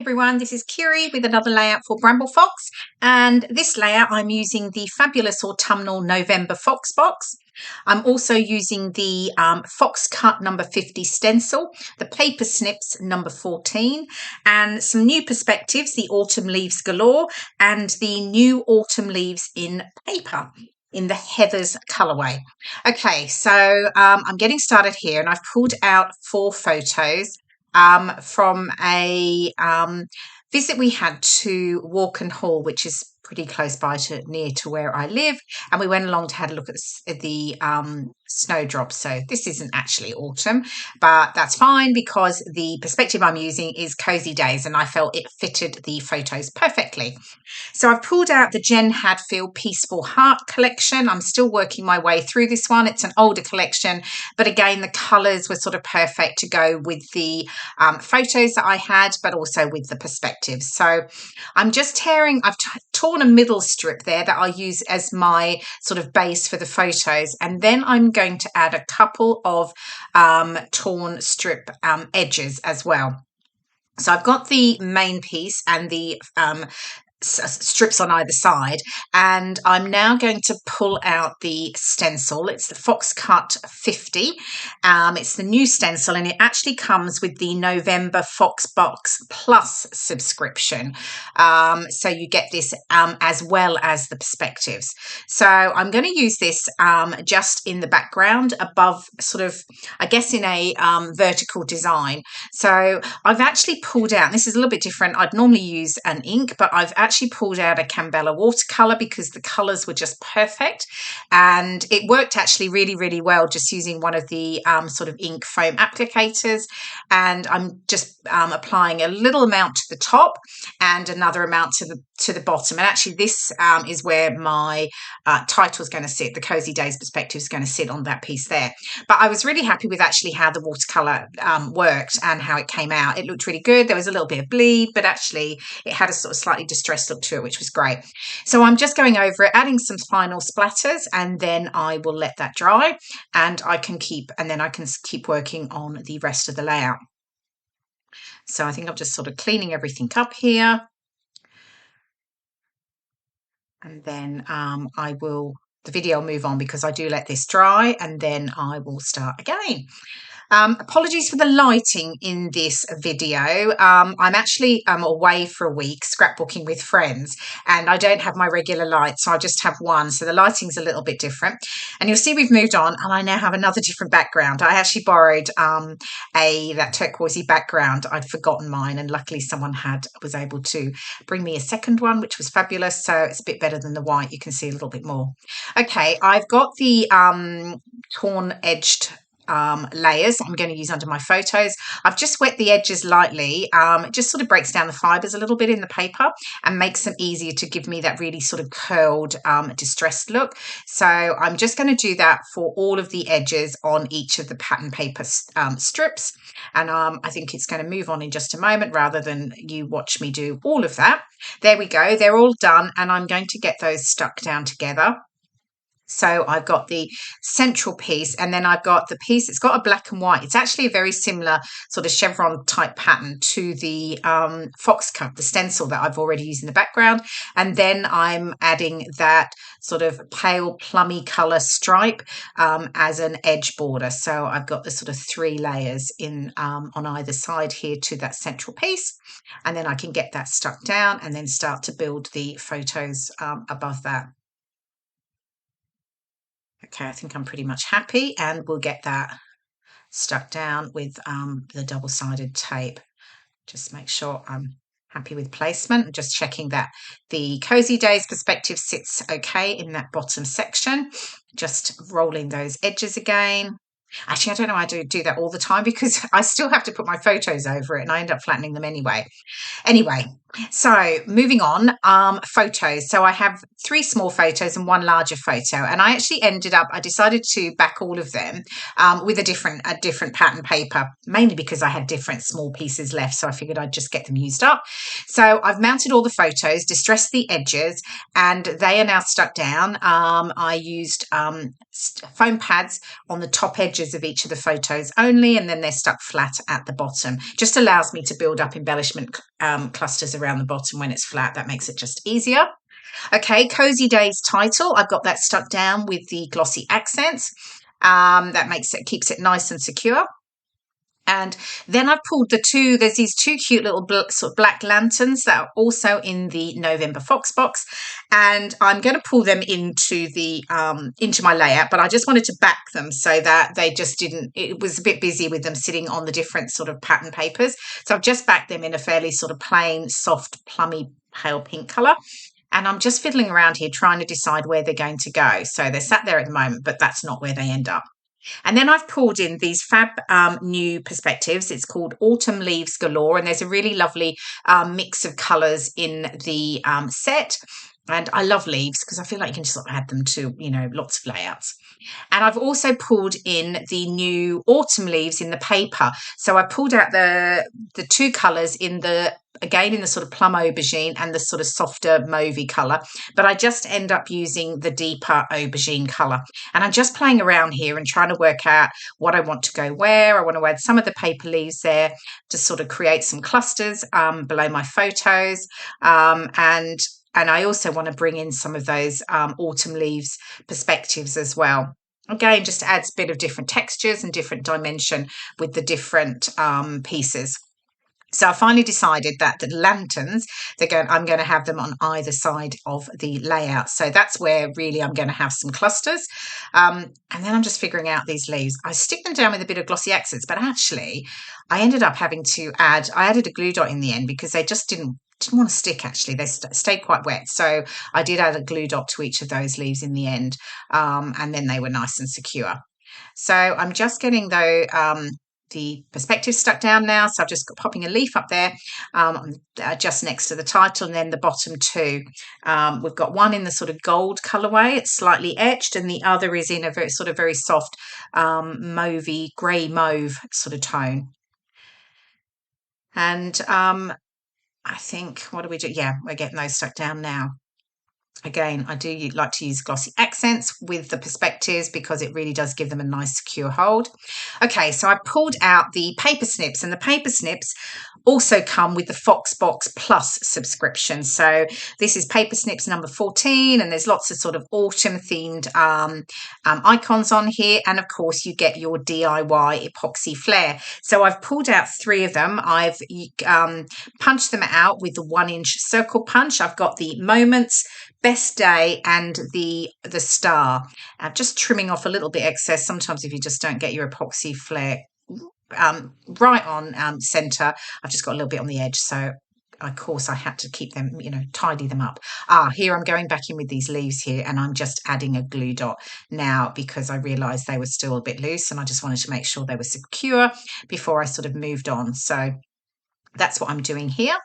Everyone, this is Kirei with another layout for Bramble Fox, and this layout I'm using the fabulous autumnal November Fox box. I'm also using the Fox Cut number 50 stencil, the Paper Snips number 14, and some new perspectives, the Autumn Leaves Galore and the new Autumn Leaves in Paper in the Heathers colourway. Okay, so I'm getting started here, and I've pulled out 4 photos from a visit we had to Walken Hall, which is pretty close by near to where I live, and we went along to have a look at the snowdrops. So this isn't actually autumn, but that's fine because the perspective I'm using is Cozy Days, and I felt it fitted the photos perfectly. So I've pulled out the Jen Hadfield Peaceful Heart collection. I'm still working my way through this one. It's an older collection, but again, the colours were sort of perfect to go with the photos that I had, but also with the perspectives. So I'm just tearing, I've torn a middle strip there that I'll use as my sort of base for the photos. And then I'm going to add a couple of torn strip edges as well. So I've got the main piece and the strips on either side, and I'm now going to pull out the stencil. It's the Fox Cut 50. It's the new stencil, and it actually comes with the November Fox Box Plus subscription. So you get this as well as the perspectives. So I'm going to use this just in the background above, sort of, I guess, in a vertical design. So I've actually pulled out, this is a little bit different. I'd normally use an ink, but I've actually pulled out a Cambella watercolor because the colors were just perfect, and it worked actually really well just using one of the sort of ink foam applicators. And I'm just applying a little amount to the top and another amount to the bottom. And actually this is where my title is going to sit. The Cozy Days perspective is going to sit on that piece there. But I was really happy with actually how the watercolor worked and how it came out. It looked really good. There was a little bit of bleed, but actually it had a sort of slightly distressed look to it, which was great. So I'm just going over it, adding some final splatters, and then I will let that dry, and I can keep working on the rest of the layout. So I think I'm just sort of cleaning everything up here, and then the video will move on because I do let this dry, and then I will start again. Apologies for the lighting in this video. I'm actually away for a week scrapbooking with friends, and I don't have my regular light, so I just have one. So the lighting's a little bit different. And you'll see we've moved on, and I now have another different background. I actually borrowed that turquoisey background. I'd forgotten mine, and luckily someone was able to bring me a second one, which was fabulous. So it's a bit better than the white. You can see a little bit more. Okay, I've got the torn edged layers I'm going to use under my photos. I've just wet the edges lightly. It just sort of breaks down the fibers a little bit in the paper and makes them easier to give me that really sort of curled, distressed look. So I'm just going to do that for all of the edges on each of the pattern paper strips. And I think it's going to move on in just a moment rather than you watch me do all of that. There we go. They're all done, and I'm going to get those stuck down together. So I've got the central piece, and then I've got the piece, it's got a black and white. It's actually a very similar sort of chevron type pattern to the Fox Cut, the stencil that I've already used in the background. And then I'm adding that sort of pale plummy colour stripe as an edge border. So I've got the sort of 3 layers in on either side here to that central piece. And then I can get that stuck down and then start to build the photos above that. Okay, I think I'm pretty much happy, and we'll get that stuck down with the double-sided tape. Just make sure I'm happy with placement. I'm just checking that the Cozy Days perspective sits okay in that bottom section. Just rolling those edges again. Actually, I don't know why I do that all the time because I still have to put my photos over it and I end up flattening them anyway. Anyway, so moving on, photos. So I have 3 small photos and 1 larger photo, and I actually I decided to back all of them with a different pattern paper, mainly because I had different small pieces left, so I figured I'd just get them used up. So I've mounted all the photos, distressed the edges, and they are now stuck down. I used foam pads on the top edges of each of the photos only, and then they're stuck flat at the bottom. Just allows me to build up embellishment clusters around the bottom when it's flat. That makes it just easier. Okay, Cozy Days title. I've got that stuck down with the glossy accents. That keeps it nice and secure. And then I've pulled there's these two cute little sort of black lanterns that are also in the November Fox box. And I'm going to pull them into into my layout, but I just wanted to back them so that they just didn't, it was a bit busy with them sitting on the different sort of pattern papers. So I've just backed them in a fairly sort of plain, soft, plummy, pale pink colour. And I'm just fiddling around here trying to decide where they're going to go. So they're sat there at the moment, but that's not where they end up. And then I've pulled in these fab new perspectives. It's called Autumn Leaves Galore, and there's a really lovely mix of colours in the set. And I love leaves because I feel like you can just sort of add them to, lots of layouts. And I've also pulled in the new autumn leaves in the paper. So I pulled out the two colours again in the sort of plum aubergine and the sort of softer mauvey colour, but I just end up using the deeper aubergine colour. And I'm just playing around here and trying to work out what I want to go where. I want to add some of the paper leaves there to sort of create some clusters below my photos. And I also want to bring in some of those autumn leaves perspectives as well. Again, just adds a bit of different textures and different dimension with the different pieces. So I finally decided that the lanterns, I'm going to have them on either side of the layout. So that's where really I'm going to have some clusters. And then I'm just figuring out these leaves. I stick them down with a bit of glossy accents, but actually I ended up having to I added a glue dot in the end because they just didn't want to stick. Actually, they stayed quite wet, so I did add a glue dot to each of those leaves in the end, and then they were nice and secure. So I'm just getting the perspective stuck down now, so I'm just popping a leaf up there just next to the title, and then the bottom two. We've got one in the sort of gold colourway, it's slightly etched, and the other is in a very soft mauvey, grey mauve sort of tone. And I think, what do we do? Yeah, we're getting those stuck down now. Again, I do like to use glossy accents with the perspectives because it really does give them a nice secure hold. Okay, so I pulled out the paper snips, and the paper snips also come with the Fox Box Plus subscription. So this is Paper Snips number 14, and there's lots of sort of autumn themed icons on here. And of course, you get your DIY epoxy flare. So I've pulled out 3 of them. I've punched them out with the 1-inch circle punch. I've got the Moments, Best Day, and the Star. Just trimming off a little bit excess. Sometimes if you just don't get your epoxy flare right on center, I've just got a little bit on the edge, so of course I had to keep them, tidy them up. Here I'm going back in with these leaves here, and I'm just adding a glue dot now because I realized they were still a bit loose, and I just wanted to make sure they were secure before I sort of moved on. So that's what I'm doing here.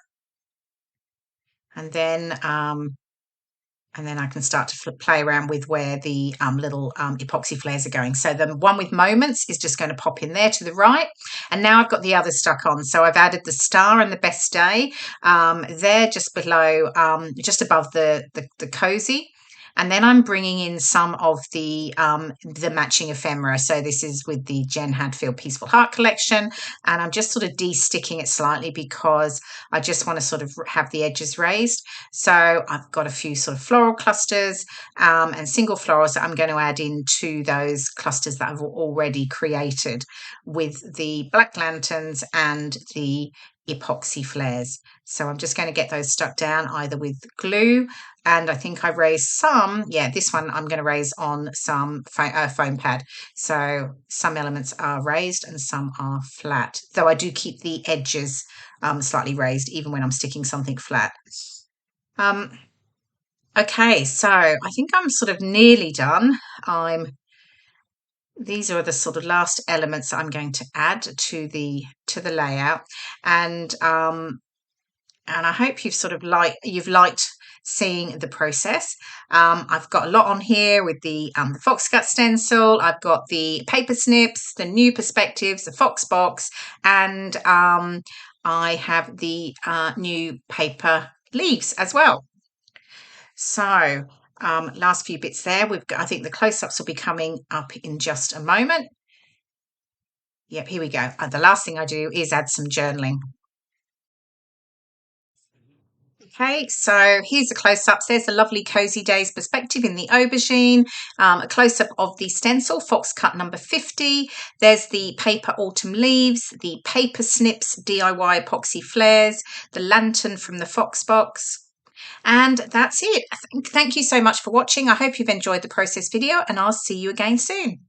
And then I can start to play around with where the little epoxy flares are going. So the one with Moments is just going to pop in there to the right. And now I've got the other stuck on. So I've added the Star and the Best Day. They're just below, just above the cozy. And then I'm bringing in some of the matching ephemera. So this is with the Jen Hadfield Peaceful Heart collection. And I'm just sort of de-sticking it slightly because I just want to sort of have the edges raised. So I've got a few sort of floral clusters and single florals that I'm going to add into those clusters that I've already created with the black lanterns and the epoxy flares. So I'm just going to get those stuck down either with glue, and I think I raised some. Yeah, this one I'm going to raise on some foam pad. So some elements are raised and some are flat, though I do keep the edges slightly raised even when I'm sticking something flat. Okay, so I think I'm sort of nearly done. These are the sort of last elements I'm going to add to the layout, and I hope you've liked seeing the process. I've got a lot on here with the Foxcut stencil. I've got the paper snips, the new perspectives, the Fox box, and I have the new paper leaves as well. So last few bits there. I think the close-ups will be coming up in just a moment. Yep, here we go. The last thing I do is add some journaling. Okay, so here's the close-ups. There's the lovely Cozy Days perspective in the aubergine, a close-up of the stencil, Fox Cut number 50. There's the paper autumn leaves, the Paper Snips DIY epoxy flares, the lantern from the Fox box. And that's it. Thank you so much for watching. I hope you've enjoyed the process video, and I'll see you again soon.